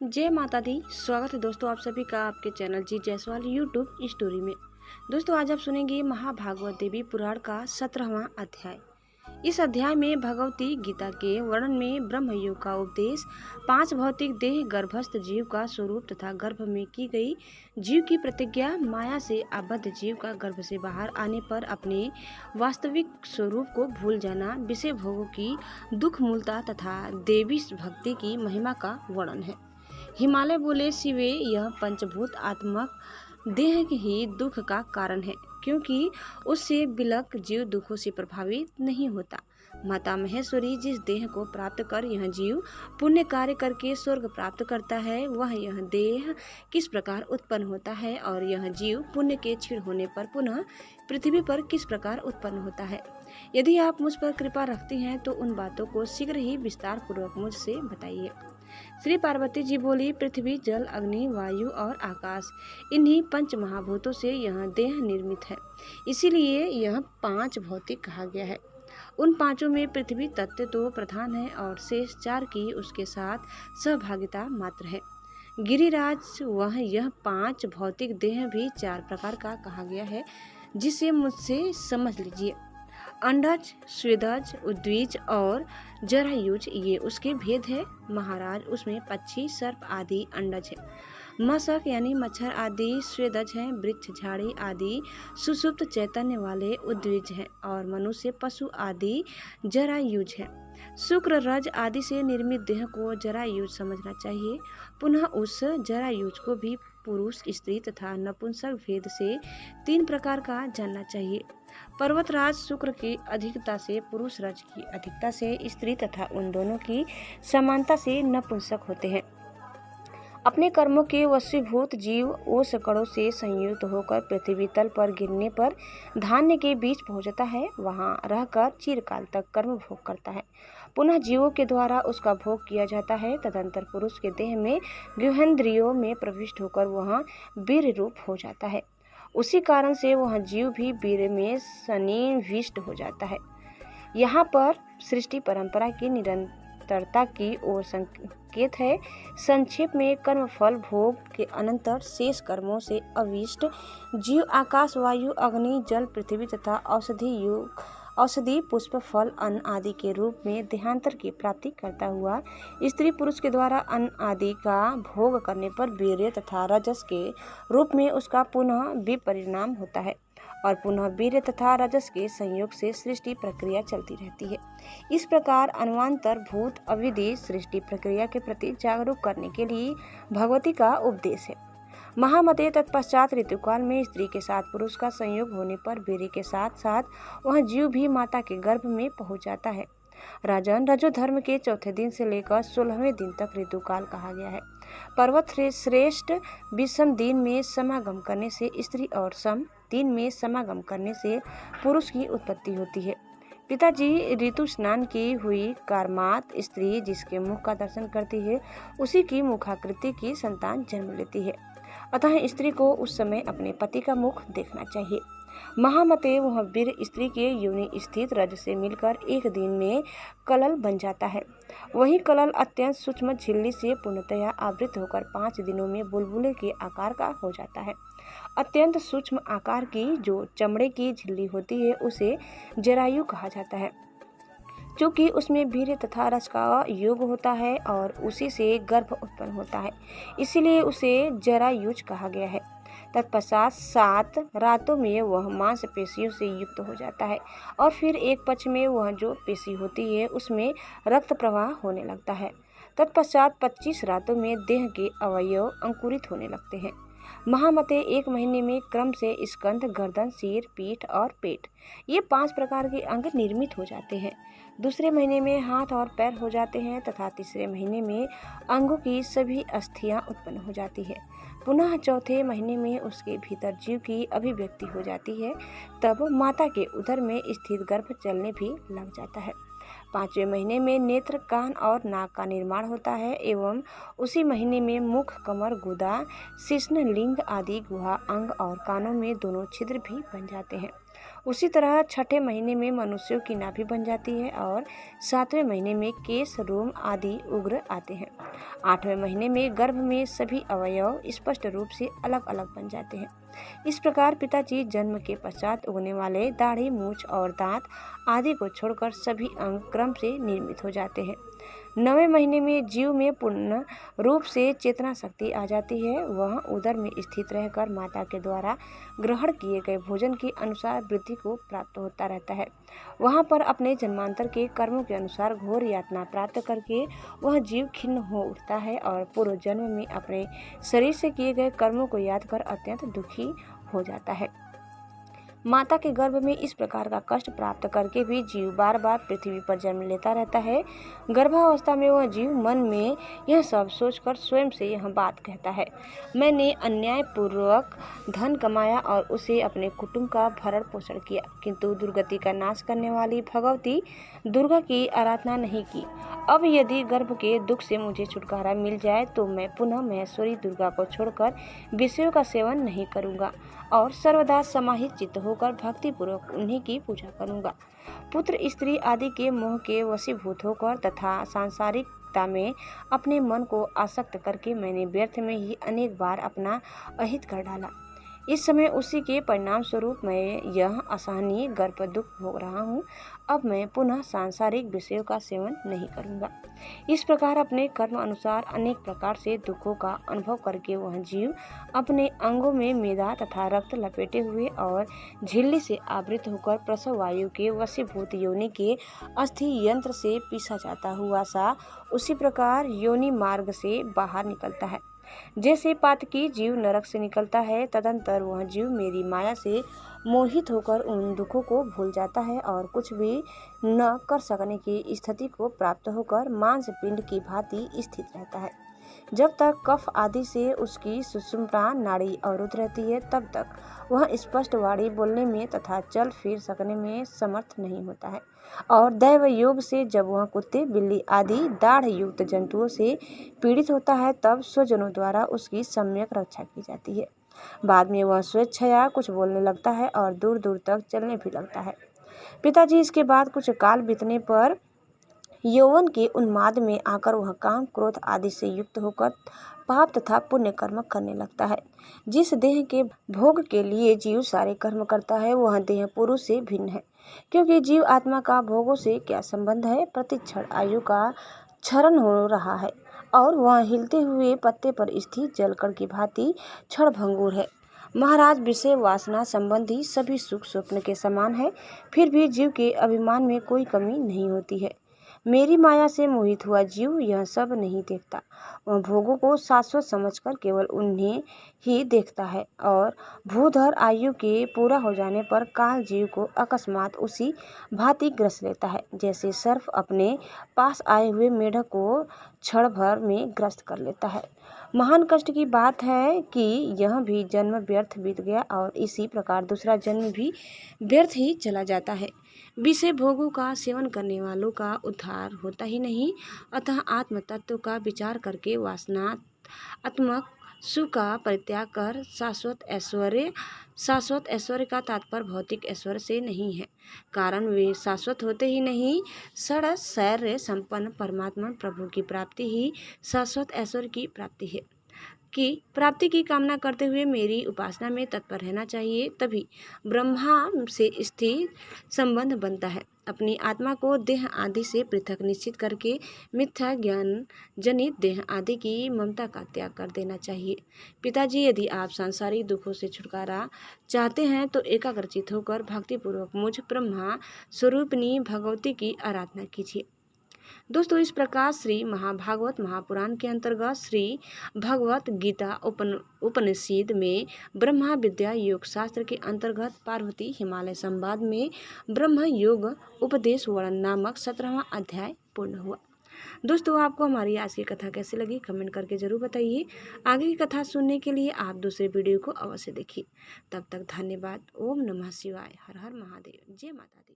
जय माता दी। स्वागत है दोस्तों आप सभी का आपके चैनल जी जायसवाल यूट्यूब स्टोरी में। दोस्तों आज आप सुनेंगे महाभागवत देवी पुराण का 17वां अध्याय। इस अध्याय में भगवती गीता के वर्णन में ब्रह्मयोग का उपदेश, 5 भौतिक देह गर्भस्थ जीव का स्वरूप तथा गर्भ में की गई जीव की प्रतिज्ञा, माया से आबद्ध जीव का गर्भ से बाहर आने पर अपने वास्तविक स्वरूप को भूल जाना, विषय भोगों की दुख मूलता तथा देवी भक्ति की महिमा का वर्णन है। हिमालय बोले, शिवे यह पंचभूत आत्मक देह ही दुख का कारण है, क्योंकि उससे बिलक जीव दुखों से प्रभावित नहीं होता। माता महेश्वरी, जिस देह को प्राप्त कर यह जीव पुण्य कार्य करके स्वर्ग प्राप्त करता है, वह यह देह किस प्रकार उत्पन्न होता है और यह जीव पुण्य के क्षीण होने पर पुनः पृथ्वी पर किस प्रकार उत्पन्न होता है। यदि आप मुझ पर कृपा रखती हैं तो उन बातों को शीघ्र ही विस्तार पूर्वक मुझसे बताइए। श्री पार्वती जी बोली, पृथ्वी, जल, अग्नि, वायु और आकाश, इन्हीं 5 महाभूतों से यह देह निर्मित है, इसीलिए यह 5 भौतिक कहा गया है। उन 5 में पृथ्वी तत्व तो प्रधान है और शेष 4 की उसके साथ सहभागिता मात्र है। गिरिराज वह यह 5 भौतिक देह भी 4 प्रकार का कहा गया है, जिसे मुझसे समझ लीजिए। अंडज, स्वेदज, उद्वीज और जरायुज ये उसके भेद है। महाराज, उसमें पक्षी, सर्प आदि अंडज है, मशक यानी मच्छर आदि स्वेदज हैं, वृक्ष, झाड़ी आदि सुषुप्त चैतन्य वाले उद्वीज हैं और मनुष्य, पशु आदि जरायुज हैं। शुक्र, रज आदि से निर्मित देह को जरायुज समझना चाहिए। पुनः उस जरायुज को भी पुरुष, स्त्री तथा नपुंसक भेद से 3 प्रकार का जानना चाहिए। पर्वतराज, शुक्र की अधिकता से पुरुष, रज की अधिकता से स्त्री तथा उन दोनों की समानता से नपुंसक होते हैं। अपने कर्मों के वशीभूत जीव ओस कणों से संयुक्त होकर पृथ्वी तल पर गिरने पर धान्य के बीच पहुंचता है, वहां रहकर चिरकाल तक कर्म भोग करता है। पुनः जीवों के द्वारा उसका भोग किया जाता है। तदंतर पुरुष के देह में गुहेंद्रियों में प्रविष्ट होकर वहां वीर रूप हो जाता है। उसी कारण से वह जीव भी वीर में सन्निविष्ट हो जाता है। यहाँ पर सृष्टि परंपरा की निरंतरता की ओर संकेत है। संक्षेप में कर्म फल भोग के अनंतर शेष कर्मों से अविष्ट जीव आकाश, वायु, अग्नि, जल, पृथ्वी तथा औषधि, पुष्प, फल, अन्न आदि के रूप में देहांतर की प्राप्ति करता हुआ स्त्री पुरुष के द्वारा अन्न आदि का भोग करने पर वीर्य तथा रजस के रूप में उसका पुनः विपरिणाम होता है और पुनः वीर्य तथा रजस के संयोग से सृष्टि प्रक्रिया चलती रहती है। इस प्रकार अनुमांतर भूत अविधि सृष्टि प्रक्रिया के प्रति जागरूक करने के लिए भगवती का उपदेश है। महामते, तत्पश्चात ऋतुकाल में स्त्री के साथ पुरुष का संयोग होने पर वीर्य के साथ साथ वह जीव भी माता के गर्भ में पहुंच जाता है। राजन, रजो धर्म के 4थे दिन से लेकर 16वें दिन तक ऋतुकाल कहा गया है। पर्वत श्रेष्ठ, विषम दिन में समागम करने से स्त्री और सम दिन में समागम करने से पुरुष की उत्पत्ति होती है। पिताजी, ऋतु स्नान की हुई कारमात स्त्री जिसके मुख का दर्शन करती है, उसी की मुखाकृति की संतान जन्म लेती है। अतः स्त्री को उस समय अपने पति का मुख देखना चाहिए। महामते, वह वीर स्त्री के योनि स्थित रज से मिलकर एक दिन में कलल बन जाता है। वही कलल अत्यंत सूक्ष्म झिल्ली से पूर्णतया आवृत होकर 5 दिनों में बुलबुले के आकार का हो जाता है। अत्यंत सूक्ष्म आकार की जो चमड़े की झिल्ली होती है उसे जरायु कहा जाता है, क्योंकि उसमें वीर्य तथा रस का योग होता है और उसी से गर्भ उत्पन्न होता है, इसीलिए उसे जरायुज कहा गया है। तत्पश्चात 7 रातों में वह मांसपेशियों से युक्त हो जाता है और फिर एक पक्ष में वह जो पेशी होती है उसमें रक्त प्रवाह होने लगता है। तत्पश्चात 25 रातों में देह के अवयव अंकुरित होने लगते हैं। महामते, 1 महीने में क्रम से स्कंध, गर्दन, सिर, पीठ और पेट, ये 5 प्रकार के अंग निर्मित हो जाते हैं। दूसरे महीने में हाथ और पैर हो जाते हैं तथा तीसरे महीने में अंगों की सभी अस्थियां उत्पन्न हो जाती है। पुनः चौथे महीने में उसके भीतर जीव की अभिव्यक्ति हो जाती है। तब माता के उदर में स्थित गर्भ चलने भी लग जाता है। 5वें महीने में नेत्र, कान और नाक का निर्माण होता है एवं उसी महीने में मुख, कमर, गुदा, शिश्न, लिंग आदि गुहा अंग और कानों में दोनों छिद्र भी बन जाते हैं। उसी तरह छठे महीने में मनुष्यों की नाभि बन जाती है और 7वें महीने में केश, रोम आदि उग्र आते हैं। 8वें महीने में गर्भ में सभी अवयव स्पष्ट रूप से अलग अलग बन जाते हैं। इस प्रकार पिताजी जन्म के पश्चात उगने वाले दाढ़ी, मूछ और दांत आदि को छोड़कर सभी अंग क्रम से निर्मित हो जाते हैं। 9वें महीने में जीव में पूर्ण रूप से चेतना शक्ति आ जाती है। वह उदर में स्थित रहकर माता के द्वारा ग्रहण किए गए भोजन के अनुसार वृद्धि को प्राप्त होता रहता है। वहाँ पर अपने जन्मांतर के कर्मों के अनुसार घोर यातना प्राप्त करके वह जीव खिन्न हो उठता है और पूर्व जन्म में अपने शरीर से किए गए कर्मों को याद कर अत्यंत दुखी हो जाता है। माता के गर्भ में इस प्रकार का कष्ट प्राप्त करके भी जीव बार बार पृथ्वी पर जन्म लेता रहता है। गर्भावस्था में वह जीव मन में यह सब सोचकर स्वयं से यह बात कहता है, मैंने अन्यायपूर्वक धन कमाया और उसे अपने कुटुंब का भरण पोषण किया, किंतु दुर्गति का नाश करने वाली भगवती दुर्गा की आराधना नहीं की। अब यदि गर्भ के दुख से मुझे छुटकारा मिल जाए तो मैं पुनः महेश्वरी दुर्गा को छोड़कर विषयों का सेवन नहीं करूँगा और सर्वदा समाहित चित्त होकर भक्तिपूर्वक उन्हीं की पूजा करूँगा। पुत्र, स्त्री आदि के मोह के वशीभूत होकर तथा सांसारिकता में अपने मन को आसक्त करके मैंने व्यर्थ में ही अनेक बार अपना अहित कर डाला। इस समय उसी के परिणाम स्वरूप मैं यह असहनीय गर्भ दुख भोग रहा हूँ। अब मैं पुनः सांसारिक विषयों का सेवन नहीं करूँगा। इस प्रकार अपने कर्म अनुसार अनेक प्रकार से दुखों का अनुभव करके वह जीव अपने अंगों में मेदा तथा रक्त लपेटे हुए और झिल्ली से आवृत होकर प्रसव वायु के वशीभूत योनि के अस्थि यंत्र से पीसा जाता हुआ सा उसी प्रकार योनि मार्ग से बाहर निकलता है। जैसे पातकी जीव नरक से निकलता है, तदंतर वह जीव मेरी माया से मोहित होकर उन दुखों को भूल जाता है और कुछ भी न कर सकने की स्थिति को प्राप्त होकर मांस पिंड की भांति स्थित रहता है। जब तक कफ आदि से उसकी सुषुम्ना नाड़ी अवरुद्ध रहती है, तब तक वह स्पष्ट वाणी बोलने में तथा चल फिर सकने में समर्थ नहीं होता है और दैव योग से जब वह कुत्ते, बिल्ली आदि दाढ़ युक्त जंतुओं से पीड़ित होता है, तब स्वजनों द्वारा उसकी सम्यक रक्षा की जाती है। बाद में वह स्वेच्छया कुछ बोलने लगता है और दूर दूर तक चलने भी लगता है। पिताजी इसके बाद कुछ काल बीतने पर यौवन के उन्माद में आकर वह काम, क्रोध आदि से युक्त होकर पाप तथा पुण्य कर्म करने लगता है। जिस देह के भोग के लिए जीव सारे कर्म करता है, वह देह पुरुष से भिन्न है, क्योंकि जीव आत्मा का भोगों से क्या संबंध है। प्रतिक्षण आयु का क्षरण हो रहा है और वह हिलते हुए पत्ते पर स्थित जलकण की भांति क्षण भंगुर है। महाराज, विषय वासना संबंधी सभी सुख स्वप्न के समान है, फिर भी जीव के अभिमान में कोई कमी नहीं होती है। मेरी माया से मोहित हुआ जीव यह सब नहीं देखता। वह भोगों को शाश्वत समझकर केवल उन्हें ही देखता है और भूधर आयु के पूरा हो जाने पर काल जीव को अकस्मात उसी भांति ग्रस लेता है, जैसे सर्प अपने पास आए हुए मेढक को क्षण भर में ग्रस्त कर लेता है। महान कष्ट की बात है कि यह भी जन्म व्यर्थ बीत गया और इसी प्रकार दूसरा जन्म भी व्यर्थ ही चला जाता है। विषय भोगों का सेवन करने वालों का उद्धार होता ही नहीं, अतः आत्म तत्व का विचार करके वासनात्मक सुख का परित्याग कर शाश्वत ऐश्वर्य का तात्पर्य भौतिक ऐश्वर्य से नहीं है, कारण वे शाश्वत होते ही नहीं। षड् संपन्न परमात्मा प्रभु की प्राप्ति ही शाश्वत ऐश्वर्य की प्राप्ति है। की प्राप्ति की कामना करते हुए मेरी उपासना में तत्पर रहना चाहिए, तभी ब्रह्मा से स्थिर संबंध बनता है। अपनी आत्मा को देह आदि से पृथक निश्चित करके मिथ्या ज्ञान जनित देह आदि की ममता का त्याग कर देना चाहिए। पिताजी, यदि आप सांसारिक दुखों से छुटकारा चाहते हैं तो एकाग्रचित होकर भक्तिपूर्वक मुझ ब्रह्मा स्वरूपिणी भगवती की आराधना कीजिए। दोस्तों, इस प्रकार श्री महाभागवत महापुराण के अंतर्गत श्री भगवत गीता उपनिषद में ब्रह्मा विद्या योग शास्त्र के अंतर्गत पार्वती हिमालय संवाद में ब्रह्म योग उपदेश वर्णन नामक 17वां अध्याय पूर्ण हुआ। दोस्तों, आपको हमारी आज की कथा कैसी लगी कमेंट करके जरूर बताइए। आगे की कथा सुनने के लिए आप दूसरे वीडियो को अवश्य देखिए। तब तक धन्यवाद। ओम नमः शिवाय। हर हर महादेव। जय माता दी।